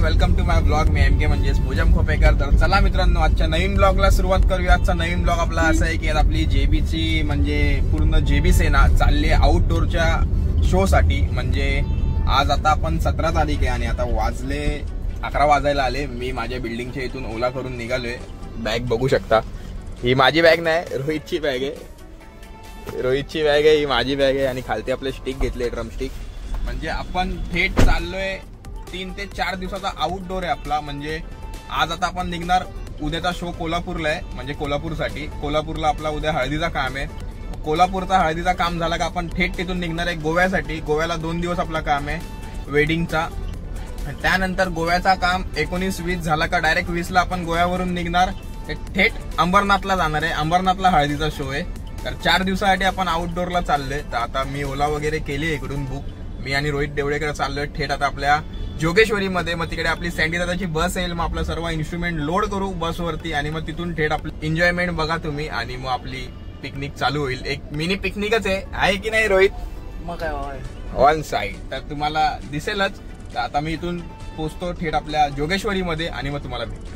Welcome to my blog. मी M K म्हणजेच भुजम खोपेकर. तर चला मित्रांनो, आजच्या नवीन ब्लॉगला सुरुवात करूया. आजचा नवीन ब्लॉग आपला असा आहे की आपली जेबीची म्हणजे पूर्ण जेबी सेना चालली आउटडोरच्या शो साठी. म्हणजे आज आता आपण 17 तारीख आहे आणि आता वाजले 11 वाजायला आले. मी माझ्या बिल्डिंगच्या इथून ओला करून निघालोय. बॅग बघू शकता. ही माझी बॅग नाही, रोहितची बॅग आहे. रोहितची बॅग आहे, ही माझी बॅग आहे. आणि खालती आपले स्टिक घेतले, ड्रम स्टिक. म्हणजे आपण थेट चाललोय 3 ते 4 दिवसाचा आउटडोर आहे आपला. म्हणजे आज आता आपण निघणार. उद्याचा शो कोल्हापूरला आहे, म्हणजे कोल्हापूरसाठी. कोल्हापूरला आपला उद्या हळदीचा काम आहे. कोल्हापूरचा हळदीचा काम झाला का आपण थेट तिथून निघणार आहे गोव्यासाठी. गोव्याला 2 दिवस आपला काम आहे वेडिंगचा. त्यानंतर गोव्याचा काम 19-20 झाला का डायरेक्ट 20ला आपण गोव्यावरून निघणार. थेट अंबरनाथला जाणार आहे. अंबरनाथला हळदीचा शो आहे. तर 4 दिवसासाठी आपण आउटडोरला चाललोय. तर आता मी ओला वगैरे केली इकडून बुक. मी आणि रोहित देवळेकर चाललोय थेट आता आपल्या जोगेश्वरीमध्ये. मग तिकडे आपली सँडी दादाची बस येईल. मग आपलं सर्व इन्स्ट्रुमेंट लोड करू बसवरती आणि मग तिथून थेट आपली एन्जॉयमेंट बघा तुम्ही. आणि मग आपली पिकनिक चालू होईल. एक मिनी पिकनिकच आहे की नाही रोहित? मग काय ऑन साईड तर तुम्हाला दिसेलच. तर आता मी इथून पोहोचतो थेट आपल्या जोगेश्वरीमध्ये आणि मग तुम्हाला भेटतो.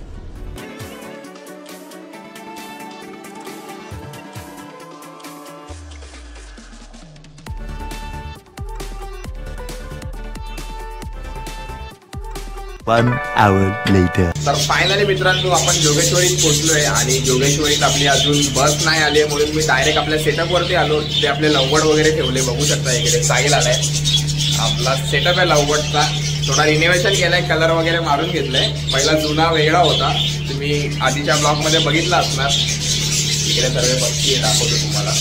One hour later. तर फायनली मित्रांनो आपण जोगेश्वरीत पोहोचलोय. आणि जोगेश्वरीत आपली अजून बस नाही आली आहे म्हणून मी डायरेक्ट आपल्या सेटअप वरती आलो. ते आपले लवगड वगैरे ठेवले बघू शकता. इकडे साहिल आलाय. आपला सेटअप आहे लवगडचा. थोडा रिनोव्हेशन केलाय, कलर वगैरे मारून घेतलाय. पहिला जुना वेगळा होता, तुम्ही आधीच्या ब्लॉग मध्ये बघितला असणार. इकडे सर्व पक्षी दाखवतो तुम्हाला.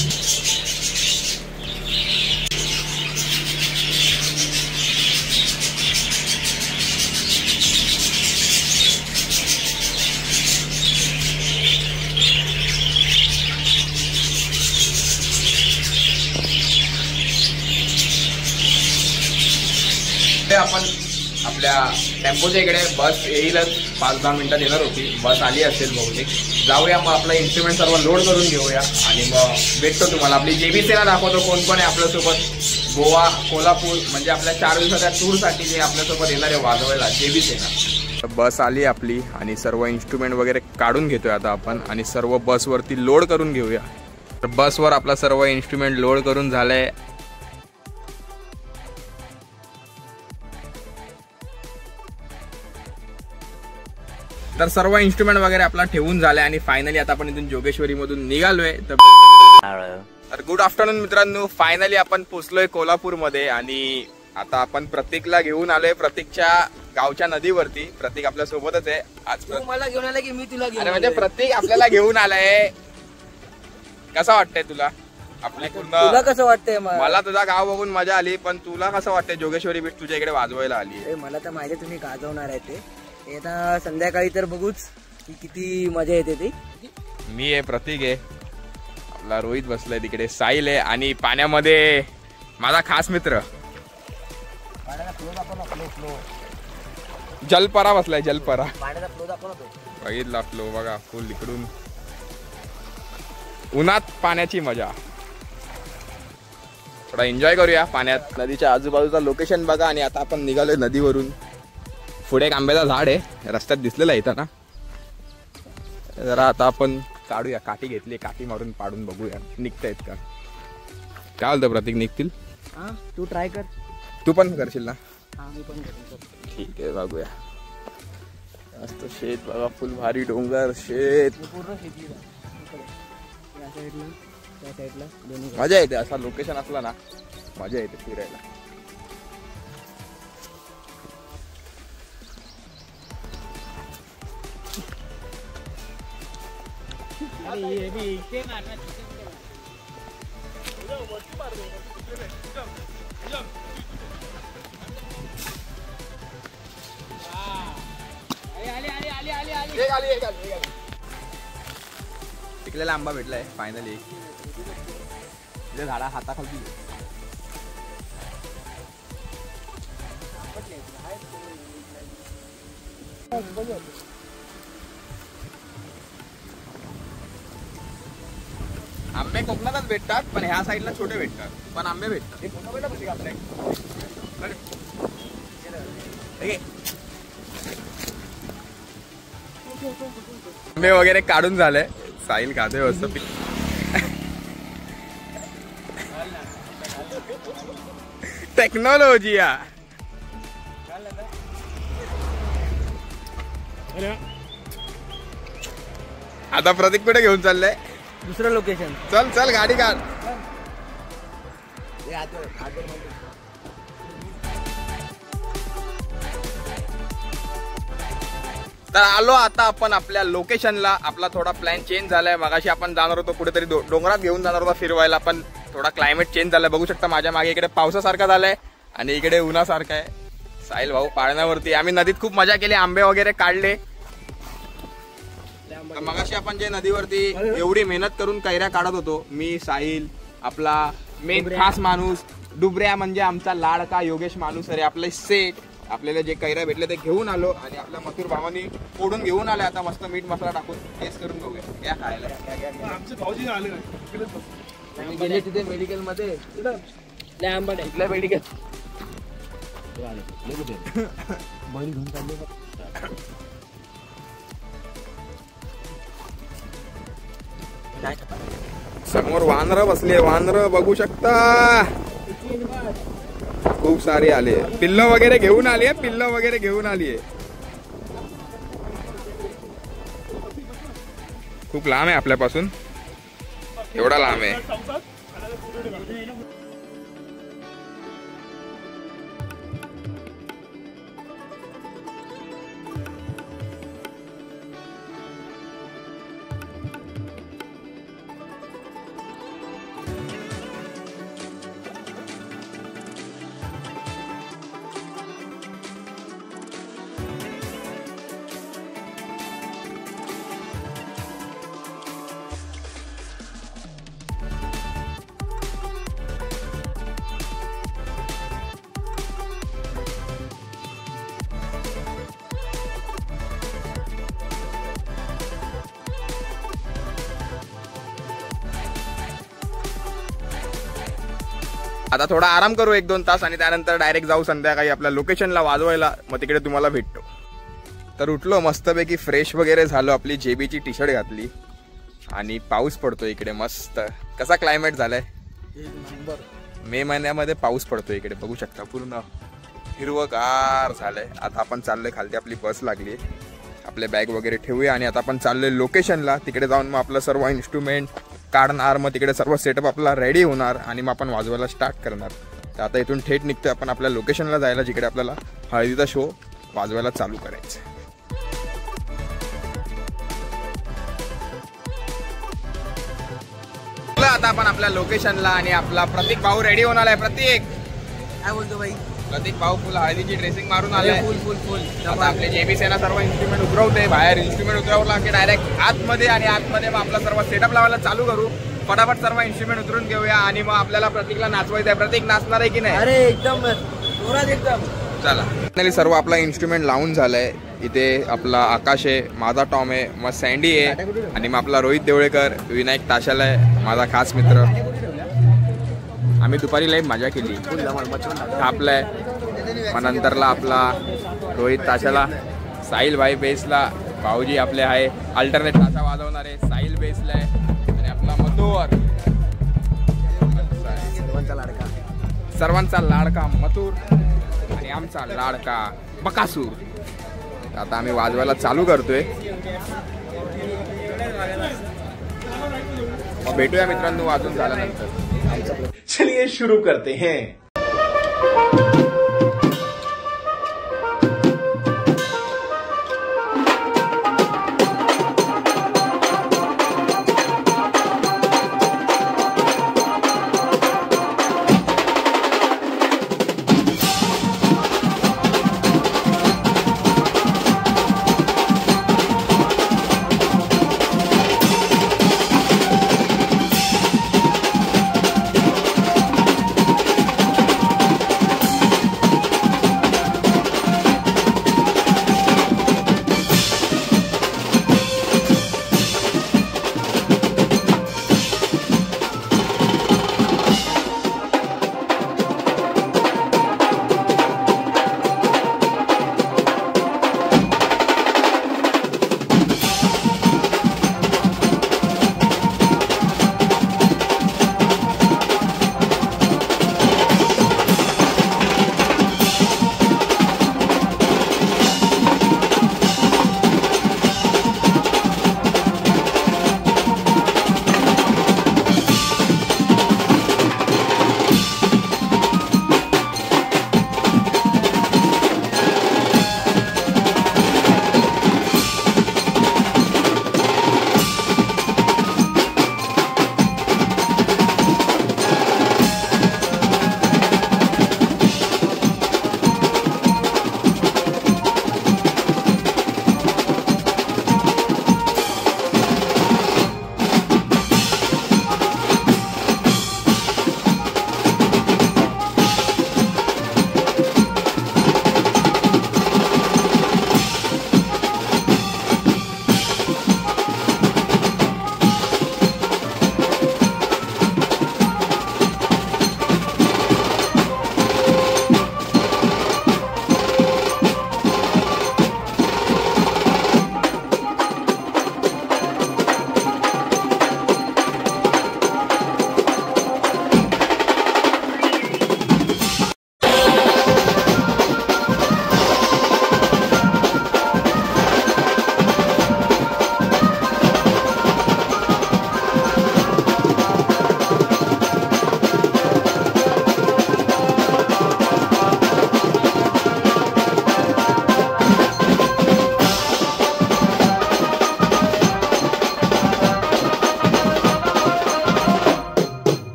आपण आपल्या टेम्पोच्या इकडे बस येईलच. 5-10 मिनिटात येणार होती. बस आली असेल बहुतेक. जाऊया मग आपला इन्स्ट्रुमेंट सर्व लोड करून घेऊया आणि मग भेटतो तुम्हाला. आपली जेबी सेना दाखवतो कोण कोण आहे आपल्यासोबत. गोवा कोल्हापूर म्हणजे आपल्या 4 दिवसाच्या टूरसाठी जे आपल्यासोबत येणार आहे वाजवायला जेबी सेना. बस आली आपली आणि सर्व इन्स्ट्रुमेंट वगैरे काढून घेतोय आता आपण आणि सर्व बसवरती लोड करून घेऊया. तर बसवर आपला सर्व इन्स्ट्रुमेंट लोड करून झालंय. तर सर्व इन्स्ट्रुमेंट वगैरे आपला ठेवून झालाय आणि फायनली आता आपण इथून जोगेश्वरी मधून निघालोय. तर गुड आफ्टरनून मित्रांनो. फायनली आपण पोहोचलोय कोल्हापूरमध्ये आणि आता आपण प्रतीकला घेऊन आलोय प्रतीकच्या गावच्या नदीवरती. प्रतीक आपल्या सोबतच आहे आज. मला घेऊन आला की मी तुला घेऊन? अरे म्हणजे प्रतीक आपल्याला घेऊन आलाय. कसं वाटतंय तुला? आपली तुला कसं वाटतंय? मला तुझा गाव बघून मजा आली, पण तुला कसं वाटतंय जोगेश्वरी बीच तुझ्या इकडे वाजवायला आली? मला तर माहिती तुम्ही गाजवणार आहे ते. आता संध्याकाळी तर बघूच की किती मजा येते ती. मी आहे, प्रतीक आहे, आपला रोहित बसलाय तिकडे, साहिल आहे आणि पाण्यामध्ये माझा खास मित्र जलपरा बसलाय. जलपरा बघितला फ्लो बघा. फुल इकडून उन्हात पाण्याची मजा. थोडा एन्जॉय करूया पाण्यात. नदीच्या आजूबाजूचा लोकेशन बघा. आणि आता आपण निघालोय नदीवरून. पुढे एक आंब्याचा झाड आहे, रस्त्यात दिसलेला आहे ना. जरा आता आपण काढूया. काठी घेतली, काठी मारून पाडून बघूया निघतायत का. काय बोलतो प्रतीक, निघतील? तू ट्राय कर. तू पण करशील ना? मी पण करतो. ठीक आहे, बघूया. मस्त शेत बघा, फुल भारी डोंगर शेत. पूर्ण शेती मजा येते. असा लोकेशन असला ना मजा येते फिरायला. पिकलेला आंबा भेटलाय फायनली. झाडा हाताखाली आंबे कोकणातच भेटतात, पण ह्या साईडला छोटे भेटतात, पण आंबे भेटतात. आंबे वगैरे काढून झाले, साहिल खाते मस्त. टेक्नॉलॉजी आता प्रतीक कुठे घेऊन चाललंय? दुसरं लोकेशन. चल चल गाडी काढ. तर आलो आता आपण आपल्या लोकेशनला. आपला थोडा प्लॅन चेंज झालाय. मगाशी आपण जाणार होतो कुठेतरी डोंगरात घेऊन जाणार होता फिरवायला, पण थोडा क्लायमेट चेंज झालाय. बघू शकता माझ्या मागे इकडे पावसासारखा झालाय आणि इकडे उन्हासारखा आहे. साहिल भाऊ पाळण्यावरती. आम्ही नदीत खूप मजा केली, आंबे वगैरे काढले. मगाशी आपण जे नदीवरती एवढी मेहनत करून कैऱ्या काढत होतो, मी, साहिल, आपला मेन खास माणूस डुबऱ्या म्हणजे आमचा लाडका योगेश माणूस अरे आपले सेट, आपल्याला जे कैऱ्या भेटले ते घेऊन आलो आणि आपल्या मथुर भावानी फोडून घेऊन आले. आता मस्त मीठ मसाला टाकून टेस्ट करून बघूया क्या खायला. आमचे भाऊजी आले गेले तिथे मेडिकल मध्ये इथल्या मेडिकल समोर वानर बसले. वानर बघू शकता खूप सारे आले. पिल्ल वगैरे घेऊन आली आहे, पिल्ल वगैरे घेऊन आली आहे. खूप लांब आहे आपल्यापासून, एवढा लांब आहे. आता थोडा आराम करू 1-2 तास आणि त्यानंतर डायरेक्ट जाऊ संध्याकाळी आपल्या लोकेशनला वाजवायला. मग तिकडे तुम्हाला भेटतो. तर उठलो मस्तपैकी, फ्रेश वगैरे झालो, आपली जेबीची टी शर्ट घातली आणि पाऊस पडतो इकडे मस्त. कसा क्लायमेट झालाय, मे महिन्यामध्ये पाऊस पडतो इकडे बघू शकता. पूर्ण हिरवगार झालंय. आता आपण चाललोय खालती, आपली बस लागली. आपले बॅग वगैरे ठेवूया आणि आता आपण चाललोय लोकेशनला. तिकडे जाऊन मग आपलं सर्व इन्स्ट्रुमेंट काढणार, मग तिकडे सर्व सेटअप आपला रेडी होणार आणि मग आपण वाजवायला स्टार्ट करणार. तर आता इथून थेट निघतोय आपण आपल्या लोकेशनला जायला, जिकडे आपल्याला हळदीचा शो वाजवायला चालू करायचं. आता आपण आपल्या लोकेशनला आणि आपला प्रतीक भाऊ रेडी होणार आहे. प्रतीक काय बोलतो भाई? प्रतीक भाऊ फुल हळदीची ड्रेसिंग मारून आलाय. फुल आता आपले जेबी सेना सर्व इन्स्ट्रुमेंट उतरवते. बाहेर इन्स्ट्रुमेंट उतरवला की डायरेक्ट आतमध्ये आणि आतमध्ये मग आपला सर्व सेटअप लावायला चालू करू. फटाफट सर्व इन्स्ट्रुमेंट उतरून घेऊया आणि मग आपल्याला प्रतीकला नाचवायचं आहे. प्रतीक नाचणार आहे की नाही? अरे एकदम जोरात एकदम. चला फायनली सर्व आपला इन्स्ट्रुमेंट लावून झालाय. इथे आपला आकाश आहे, माझा टॉम आहे, मग सँडी आहे आणि मग आपला रोहित देवळेकर, विनायक ताशाला आहे, माझा खास मित्र. आम्ही दुपारी लाईव्ह मजा केली, थापलाय. मग नंतरला आपला रोहित ताशाला, साहिल भाई बेसला, भाऊजी आपले आहे अल्टरनेट ताशा वाजवणार आहे, साहिल बेसला आहे आणि आपला मथुर सर्वांचा लाडका मथुर आणि आमचा लाडका बकासूर. आता आम्ही वाजवायला चालू करतोय. भेटूया मित्रांनो वाजून झाल्यानंतर. चलिए शुरू करते हैं.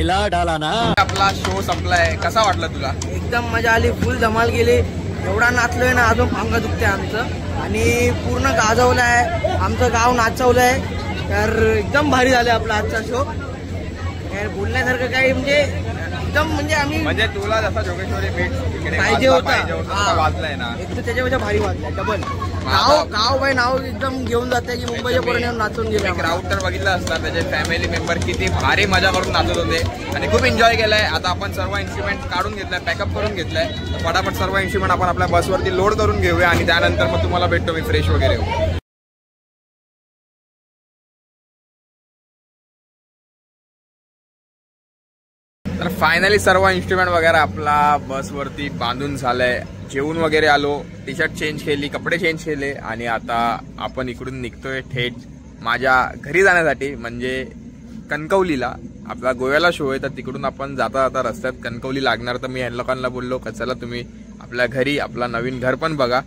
हिला डाला ना. आपला शो संपलाय, कसा वाटला तुला? एकदम मजा आली, फुल धमाल गेली. एवढा नाचलोय ना, अजून अंग दुखते आमचं आणि पूर्ण गाजवलंय, आमचं गाव नाचवलंय. तर एकदम भारी झालं आपला आजचा शो. बोलण्यासारखं काही म्हणजे एकदम म्हणजे आम्ही म्हणजे तुला जसा जोगेश्वरी बीट इकडे पाहिजे होता वाजलाय ना, एक तर त्याच्यापेक्षा भारी वाटलं. डबल गाव बाय नाव एकदम घेऊन जाते की मुंबईच्या पोरांनी नाचून गेले. क्राऊड तर बघितलं असता, त्याचे फॅमिली मेंबर किती भारी मजा करून नाचत होते आणि खूप एन्जॉय केलाय. आता आपण सर्व इन्स्ट्रुमेंट काढून घेतलाय, पॅकअप करून घेतलाय. फटाफट सर्व इन्स्ट्रुमेंट आपण आपल्या बसवरती लोड करून घेऊया आणि त्यानंतर मग तुम्हाला भेटतो मी फ्रेश वगैरे होऊ. तर फायनली सर्व इन्स्ट्रुमेंट वगैरे आपला बसवरती बांधून झालंय. जेवून वगैरे आलो, टी शर्ट चेंज केली, कपडे चेंज केले आणि आता आपण इकडून निघतोय थेट माझ्या घरी जाण्यासाठी, म्हणजे कणकवलीला. आपला गोव्याला शो आहे, तर तिकडून आपण जाता जाता रस्त्यात कणकवली लागणार. तर मी ह्या लोकांना बोललो का चला तुम्ही आपल्या घरी आपला नवीन घर पण बघा.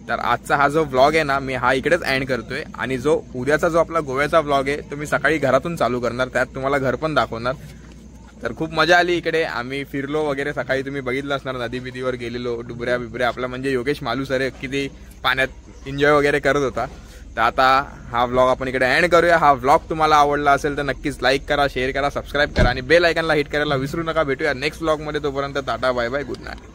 तर आजचा हा जो व्लॉग आहे ना, मी हा इकडेच एंड करतोय आणि जो उद्याचा जो आपला गोव्याचा व्लॉग आहे तो मी सकाळी घरातून चालू करणार, त्यात तुम्हाला घर पण दाखवणार. तर खूप मजा आली इकडे, आम्ही फिरलो वगैरे. सकाळी तुम्ही बघितलं असणार, नदी बिदीवर गेलेलो, डुबऱ्या बिबऱ्या. आपला म्हणजे योगेश मालुसरे किती पाण्यात एन्जॉय वगैरे करत होता. तर आता हा व्लॉग आपण इकडे एंड करूया. हा व्लॉग तुम्हाला आवडला असेल तर नक्कीच लाईक करा, शेअर करा, सबस्क्राईब करा आणि बेल आयकनला हिट करायला विसरू नका. भेटूया नेक्स्ट व्लॉगमध्ये. तोपर्यंत tata, bye bye, good night.